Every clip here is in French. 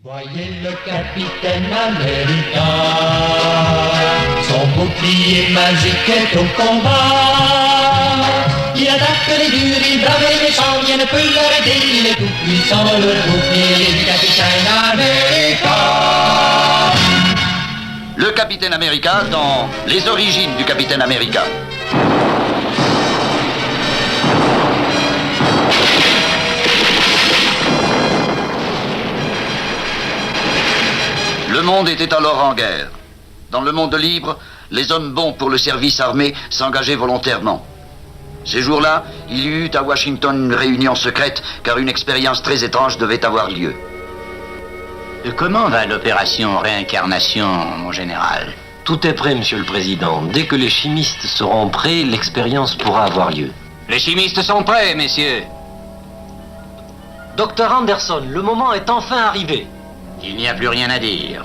Voyez le capitaine America, son bouclier magique est au combat. Il attaque les durs, il brave les méchants, rien ne peut l'arrêter, il est tout puissant, le bouclier du capitaine America. Le capitaine America dans Les origines du capitaine America. Le monde était alors en guerre. Dans le monde libre, les hommes bons pour le service armé s'engageaient volontairement. Ces jours-là, il y eut à Washington une réunion secrète, car une expérience très étrange devait avoir lieu. Comment va l'opération réincarnation, mon général? Tout est prêt, monsieur le président. Dès que les chimistes seront prêts, l'expérience pourra avoir lieu. Les chimistes sont prêts, messieurs. Docteur Anderson, le moment est enfin arrivé. Il n'y a plus rien à dire.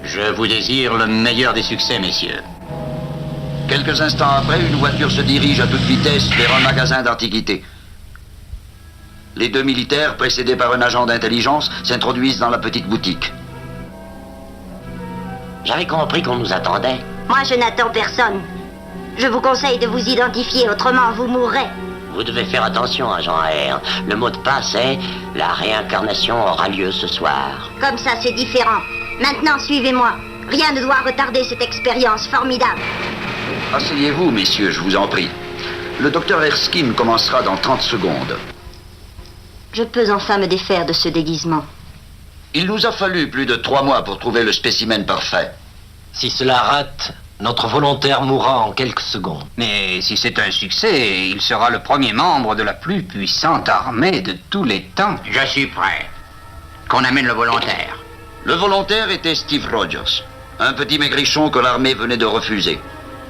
Je vous désire le meilleur des succès, messieurs. Quelques instants après, une voiture se dirige à toute vitesse vers un magasin d'antiquités. Les deux militaires, précédés par un agent d'intelligence, s'introduisent dans la petite boutique. J'avais compris qu'on nous attendait. Moi, je n'attends personne. Je vous conseille de vous identifier, autrement vous mourrez. Vous devez faire attention, agent AR. Le mot de passe est « La réincarnation aura lieu ce soir ». Comme ça, c'est différent. Maintenant, suivez-moi. Rien ne doit retarder cette expérience formidable. Asseyez-vous, messieurs, je vous en prie. Le docteur Erskine commencera dans 30 secondes. Je peux enfin me défaire de ce déguisement. Il nous a fallu plus de 3 mois pour trouver le spécimen parfait. Si cela rate, notre volontaire mourra en quelques secondes. Mais si c'est un succès, il sera le premier membre de la plus puissante armée de tous les temps. Je suis prêt. Qu'on amène le volontaire. Le volontaire était Steve Rogers, un petit maigrichon que l'armée venait de refuser.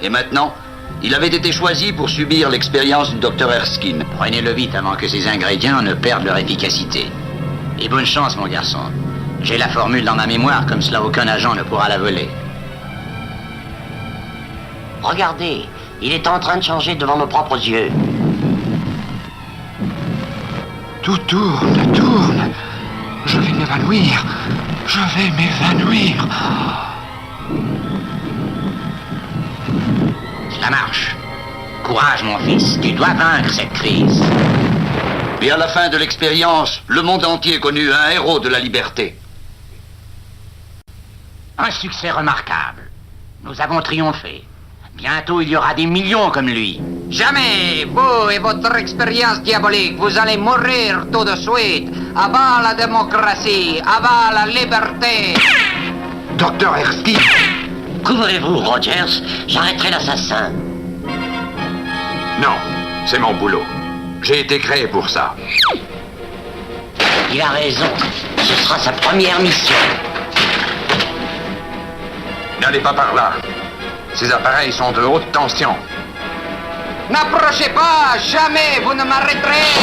Et maintenant, il avait été choisi pour subir l'expérience du docteur Erskine. Prenez-le vite avant que ces ingrédients ne perdent leur efficacité. Et bonne chance, mon garçon. J'ai la formule dans ma mémoire, comme cela aucun agent ne pourra la voler. Regardez, il est en train de changer devant nos propres yeux. Tout tourne, tourne. Je vais m'évanouir. Je vais m'évanouir. Ça marche. Courage, mon fils. Tu dois vaincre cette crise. Et à la fin de l'expérience, le monde entier connut un héros de la liberté. Un succès remarquable. Nous avons triomphé. Bientôt, il y aura des millions comme lui. Jamais, vous et votre expérience diabolique, vous allez mourir tout de suite. À bas la démocratie, à bas la liberté. Docteur Erskine. Couvrez-vous, Rogers. J'arrêterai l'assassin. Non, c'est mon boulot. J'ai été créé pour ça. Il a raison. Ce sera sa première mission. N'allez pas par là. Ces appareils sont de haute tension. N'approchez pas, jamais vous ne m'arrêterez.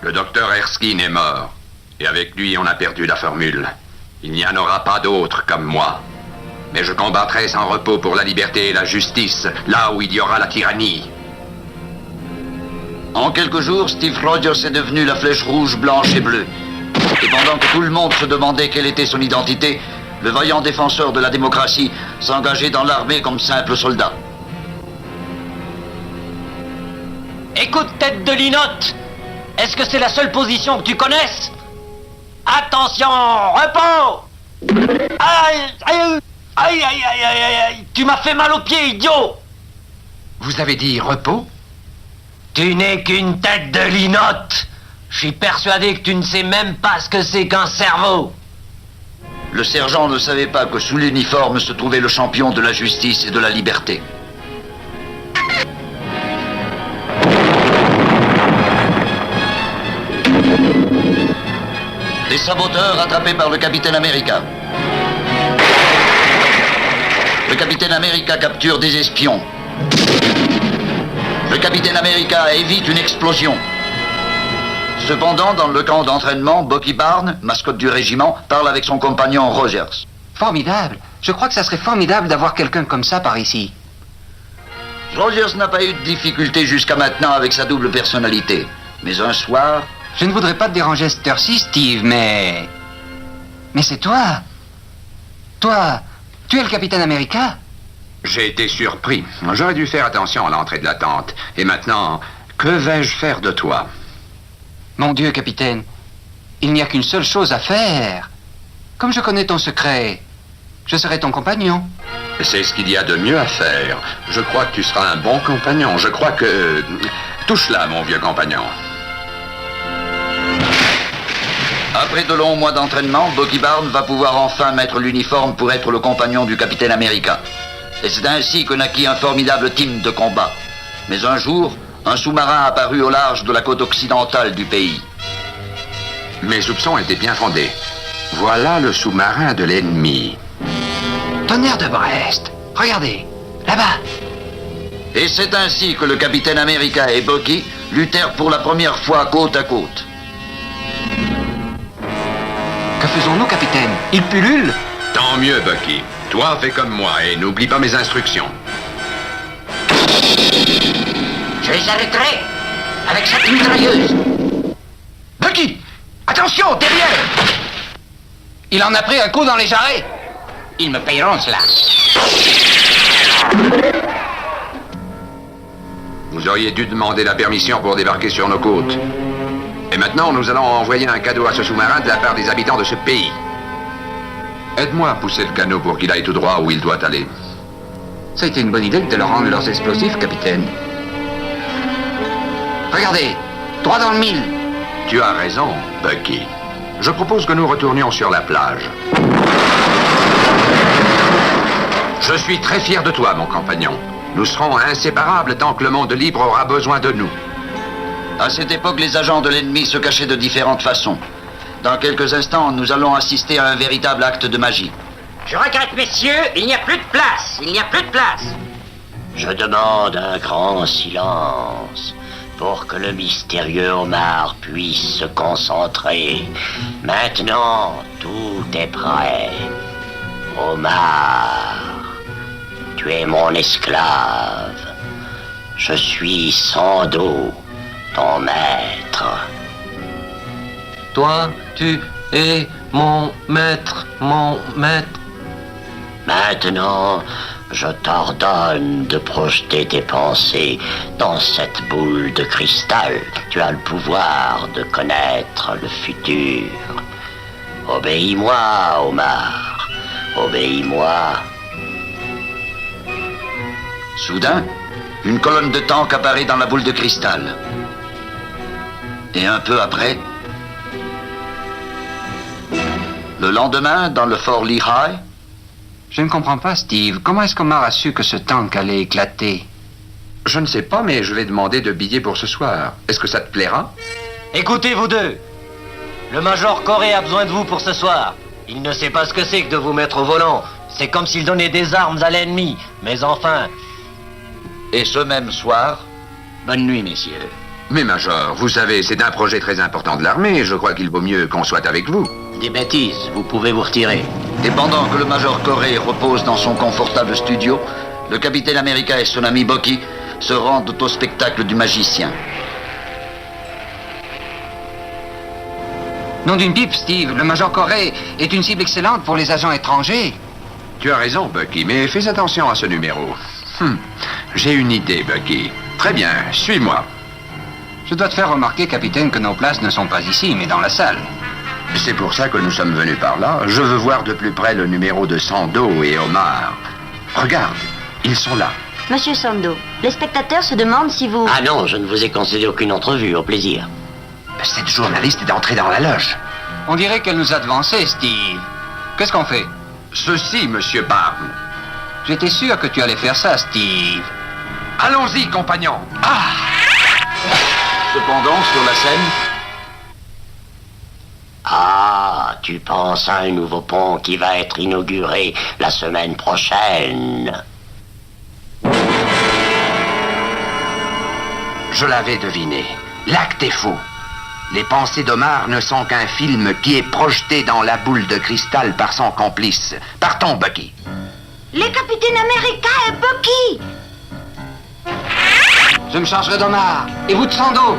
Le docteur Erskine est mort. Et avec lui, on a perdu la formule. Il n'y en aura pas d'autre comme moi. Mais je combattrai sans repos pour la liberté et la justice, là où il y aura la tyrannie. En quelques jours, Steve Rogers est devenu la flèche rouge, blanche et bleue. Et pendant que tout le monde se demandait quelle était son identité, le vaillant défenseur de la démocratie s'engageait dans l'armée comme simple soldat. Écoute, tête de linotte. Est-ce que c'est la seule position que tu connaisses? Attention, repos. Aïe, aïe, aïe, aïe, aïe, aïe, aïe. Tu m'as fait mal aux pieds, idiot. Vous avez dit repos? Tu n'es qu'une tête de linotte. Je suis persuadé que tu ne sais même pas ce que c'est qu'un cerveau. Le sergent ne savait pas que sous l'uniforme se trouvait le champion de la justice et de la liberté. Des saboteurs attrapés par le capitaine America. Le capitaine America capture des espions. Le capitaine America évite une explosion. Cependant, dans le camp d'entraînement, Bucky Barnes, mascotte du régiment, parle avec son compagnon Rogers. Formidable. Je crois que ça serait formidable d'avoir quelqu'un comme ça par ici. Rogers n'a pas eu de difficulté jusqu'à maintenant avec sa double personnalité. Mais un soir, Je ne voudrais pas te déranger cette heure-ci, Steve, mais... Mais c'est toi. Toi, tu es le capitaine America? J'ai été surpris. J'aurais dû faire attention à l'entrée de la tente. Et maintenant, que vais-je faire de toi? Mon Dieu, capitaine, il n'y a qu'une seule chose à faire. Comme je connais ton secret, je serai ton compagnon. C'est ce qu'il y a de mieux à faire. Je crois que tu seras un bon compagnon. Je crois que... Touche là, mon vieux compagnon. Après de longs mois d'entraînement, Bucky Barnes va pouvoir enfin mettre l'uniforme pour être le compagnon du capitaine America. Et c'est ainsi que naquit un formidable team de combat. Mais un jour, un sous-marin apparut au large de la côte occidentale du pays. Mes soupçons étaient bien fondés. Voilà le sous-marin de l'ennemi. Tonnerre de Brest. Regardez, là-bas. Et c'est ainsi que le capitaine America et Bucky luttèrent pour la première fois côte à côte. Que faisons-nous, capitaine? Il pullule? Tant mieux, Bucky. Toi, fais comme moi et n'oublie pas mes instructions. Je les arrêterai avec cette mitrailleuse. Bucky! Attention, derrière! Il en a pris un coup dans les jarrets. Ils me payeront cela. Vous auriez dû demander la permission pour débarquer sur nos côtes. Et maintenant, nous allons envoyer un cadeau à ce sous-marin de la part des habitants de ce pays. Aide-moi à pousser le canot pour qu'il aille tout droit où il doit aller. Ça a été une bonne idée de leur rendre leurs explosifs, capitaine. Regardez, droit dans le mille. Tu as raison, Bucky. Je propose que nous retournions sur la plage. Je suis très fier de toi, mon compagnon. Nous serons inséparables tant que le monde libre aura besoin de nous. À cette époque, les agents de l'ennemi se cachaient de différentes façons. Dans quelques instants, nous allons assister à un véritable acte de magie. Je regrette, messieurs, il n'y a plus de place. Il n'y a plus de place. Je demande un grand silence pour que le mystérieux Omar puisse se concentrer. Maintenant, tout est prêt. Omar, tu es mon esclave. Je suis Sando, ton maître. Toi, tu es mon maître, mon maître. Maintenant, je t'ordonne de projeter tes pensées dans cette boule de cristal. Tu as le pouvoir de connaître le futur. Obéis-moi, Omar. Obéis-moi. Soudain, une colonne de tanks apparaît dans la boule de cristal. Et un peu après, le lendemain, dans le fort Lehigh. Je ne comprends pas, Steve. Comment est-ce qu'Omar a su que ce tank allait éclater? Je ne sais pas, mais je vais demander de billets pour ce soir. Est-ce que ça te plaira? Écoutez, vous deux. Le Major Corey a besoin de vous pour ce soir. Il ne sait pas ce que c'est que de vous mettre au volant. C'est comme s'il donnait des armes à l'ennemi. Mais enfin... Et ce même soir... Bonne nuit, messieurs. Mais Major, vous savez, c'est un projet très important de l'armée. Je crois qu'il vaut mieux qu'on soit avec vous. Des bêtises, vous pouvez vous retirer. Et pendant que le Major Corey repose dans son confortable studio, le capitaine America et son ami Bucky se rendent au spectacle du magicien. Nom d'une pipe, Steve, le Major Corey est une cible excellente pour les agents étrangers. Tu as raison, Bucky, mais fais attention à ce numéro. J'ai une idée, Bucky. Très bien, suis-moi. Je dois te faire remarquer, capitaine, que nos places ne sont pas ici, mais dans la salle. C'est pour ça que nous sommes venus par là. Je veux voir de plus près le numéro de Sando et Omar. Regarde, ils sont là. Monsieur Sando, les spectateurs se demandent si vous... Ah non, je ne vous ai concédé aucune entrevue, au plaisir. Cette journaliste est entrée dans la loge. On dirait qu'elle nous a devancés, Steve. Qu'est-ce qu'on fait? Ceci, monsieur Barnes. J'étais sûr que tu allais faire ça, Steve. Allons-y, compagnon. Ah! Cependant, sur la scène... Ah, tu penses à un nouveau pont qui va être inauguré la semaine prochaine. Je l'avais deviné. L'acte est faux. Les pensées d'Omar ne sont qu'un film qui est projeté dans la boule de cristal par son complice. Partons, Bucky. Les capitaines America et Bucky! Je me chargerai d'Omar. Et vous de Sando.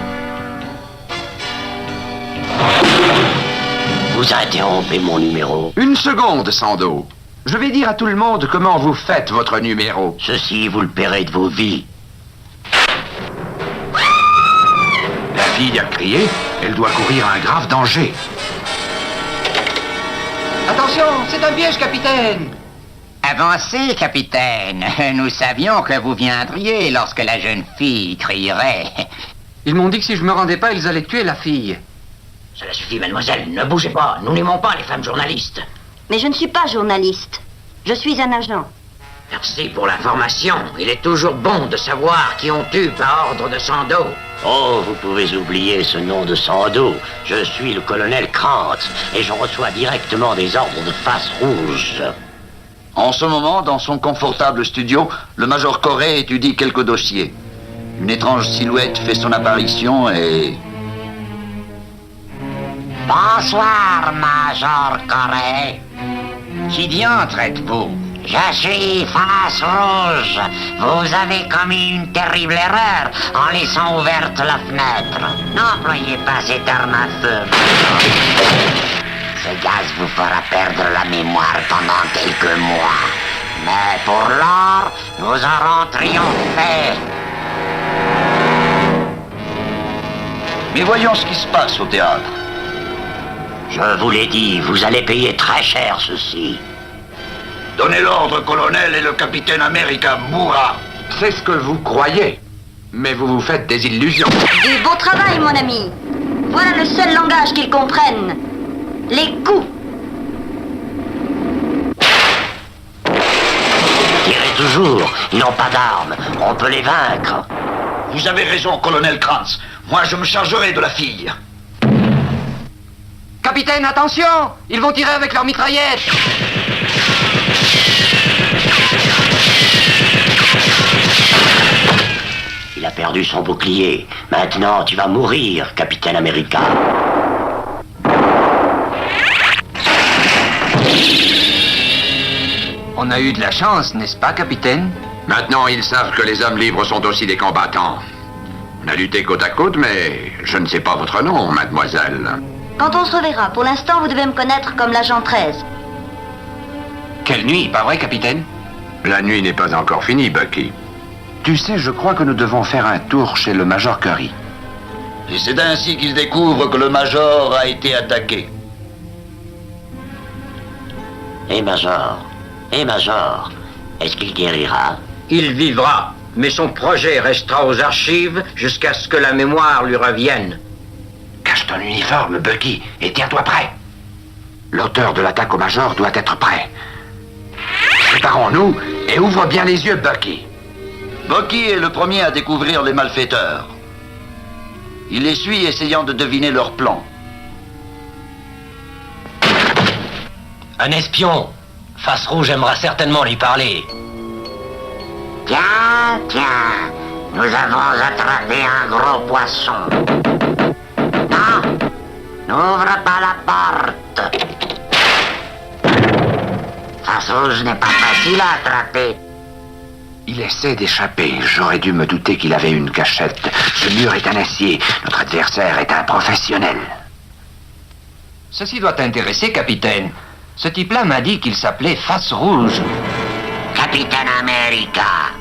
Vous interrompez mon numéro. Une seconde, Sando. Je vais dire à tout le monde comment vous faites votre numéro. Ceci, vous le paierez de vos vies. La fille a crié. Elle doit courir un grave danger. Attention, c'est un piège, capitaine. Avancez, capitaine. Nous savions que vous viendriez lorsque la jeune fille crierait. Ils m'ont dit que si je me rendais pas, ils allaient tuer la fille. Cela suffit, mademoiselle. Ne bougez pas. Nous n'aimons pas les femmes journalistes. Mais je ne suis pas journaliste. Je suis un agent. Merci pour l'information. Il est toujours bon de savoir qui on tue par ordre de Sando. Oh, vous pouvez oublier ce nom de Sando. Je suis le colonel Krantz et je reçois directement des ordres de Face Rouge. En ce moment, dans son confortable studio, le major Corée étudie quelques dossiers. Une étrange silhouette fait son apparition et... Bonsoir, Major Corée. Qui diantre êtes-vous? Je suis Face Rouge. Vous avez commis une terrible erreur en laissant ouverte la fenêtre. N'employez pas cette arme à feu. Ce gaz vous fera perdre la mémoire pendant quelques mois. Mais pour l'heure, nous aurons triomphé. Mais voyons ce qui se passe au théâtre. Je vous l'ai dit, vous allez payer très cher ceci. Donnez l'ordre, colonel, et le capitaine America mourra. C'est ce que vous croyez. Mais vous vous faites des illusions. Du beau travail, mon ami. Voilà le seul langage qu'ils comprennent. Les coups. Tirez toujours, ils n'ont pas d'armes. On peut les vaincre. Vous avez raison, colonel Krantz. Moi, je me chargerai de la fille. Capitaine, attention! Ils vont tirer avec leurs mitraillettes! Il a perdu son bouclier. Maintenant, tu vas mourir, capitaine America. On a eu de la chance, n'est-ce pas, capitaine? Maintenant, ils savent que les hommes libres sont aussi des combattants. On a lutté côte à côte, mais je ne sais pas votre nom, mademoiselle. Quand on se reverra, pour l'instant, vous devez me connaître comme l'agent 13. Quelle nuit, pas vrai, capitaine? La nuit n'est pas encore finie, Bucky. Tu sais, je crois que nous devons faire un tour chez le Major Curry. Et c'est ainsi qu'il découvre que le major a été attaqué. Major, est-ce qu'il guérira? Il vivra, mais son projet restera aux archives jusqu'à ce que la mémoire lui revienne. Cache ton uniforme, Bucky, et tiens-toi prêt. L'auteur de l'attaque au Major doit être prêt. Préparons-nous et ouvre bien les yeux, Bucky. Bucky est le premier à découvrir les malfaiteurs. Il les suit essayant de deviner leur plan. Un espion. Face Rouge aimera certainement lui parler. Tiens, nous avons attrapé un gros poisson. Non, n'ouvre pas la porte. Face Rouge n'est pas facile à attraper. Il essaie d'échapper. J'aurais dû me douter qu'il avait une cachette. Ce mur est un acier. Notre adversaire est un professionnel. Ceci doit t'intéresser, capitaine. Ce type-là m'a dit qu'il s'appelait Face Rouge. Capitaine America,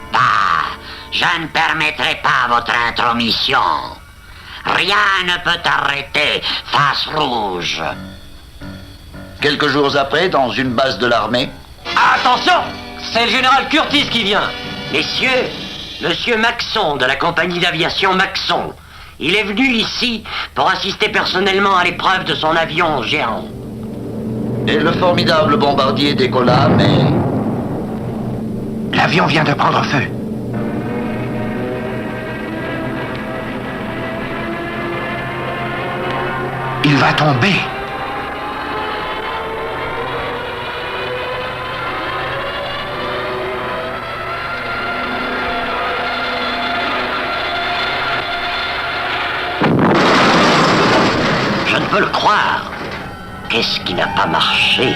je ne permettrai pas votre intromission. Rien ne peut arrêter Face Rouge. Quelques jours après, dans une base de l'armée... Attention! C'est le général Curtis qui vient. Messieurs, monsieur Maxon de la compagnie d'aviation Maxon. Il est venu ici pour assister personnellement à l'épreuve de son avion géant. Et le formidable bombardier décolla, mais... L'avion vient de prendre feu. Il va tomber. Je ne peux le croire. Qu'est-ce qui n'a pas marché?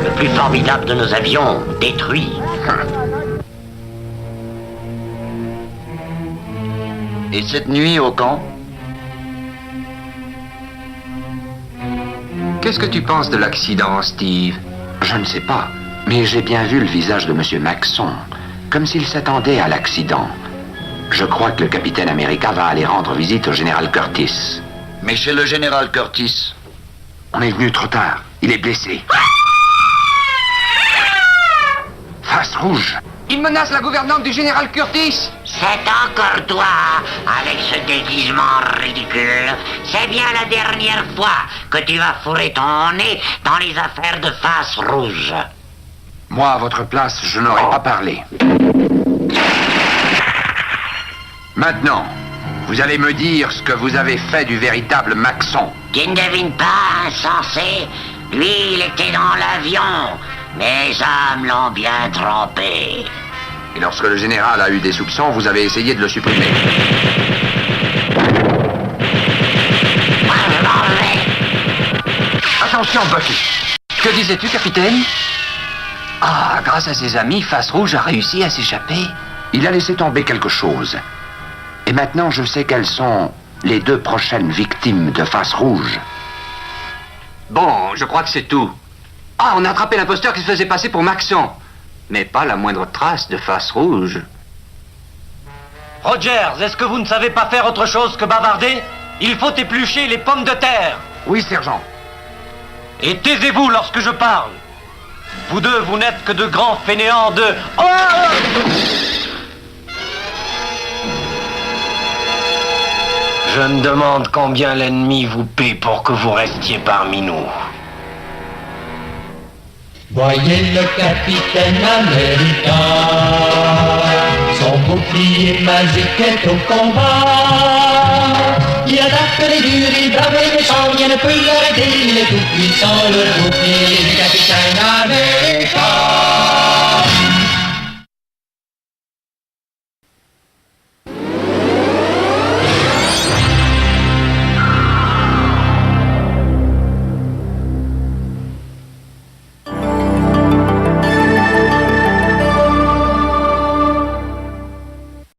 Le plus formidable de nos avions, détruit. Et cette nuit, au camp, Qu'est-ce que tu penses de l'accident, Steve? Je ne sais pas, mais j'ai bien vu le visage de M. Maxon, comme s'il s'attendait à l'accident. Je crois que le capitaine America va aller rendre visite au général Curtis. Mais chez le général Curtis, On est venu trop tard. Il est blessé. Face rouge. Il menace la gouvernante du général Curtis. C'est encore toi, avec ce déguisement ridicule. C'est bien la dernière fois que tu vas fourrer ton nez dans les affaires de Face Rouge. Moi, à votre place, je n'aurais pas parlé. Maintenant, vous allez me dire ce que vous avez fait du véritable Maxon. Tu ne devines pas, insensé? Lui, il était dans l'avion. Mes hommes l'ont bien trompé. Et lorsque le général a eu des soupçons, vous avez essayé de le supprimer. Moi, je m'en vais. Attention, Bucky. Que disais-tu, capitaine? Ah, grâce à ses amis, Face Rouge a réussi à s'échapper. Il a laissé tomber quelque chose. Et maintenant, je sais quelles sont les 2 prochaines victimes de Face Rouge. Bon, je crois que c'est tout. Ah, on a attrapé l'imposteur qui se faisait passer pour Maxon. Mais pas la moindre trace de Face Rouge. Rogers, est-ce que vous ne savez pas faire autre chose que bavarder? Il faut éplucher les pommes de terre. Oui, sergent. Et taisez-vous lorsque je parle. Vous deux, vous n'êtes que de grands fainéants de... Oh! Je me demande combien l'ennemi vous paie pour que vous restiez parmi nous. Voyez le capitaine America, son bouclier magique est au combat. Il attaque les durs, il brave les méchants, rien ne peut l'arrêter, il est tout puissant, le bouclier du capitaine America.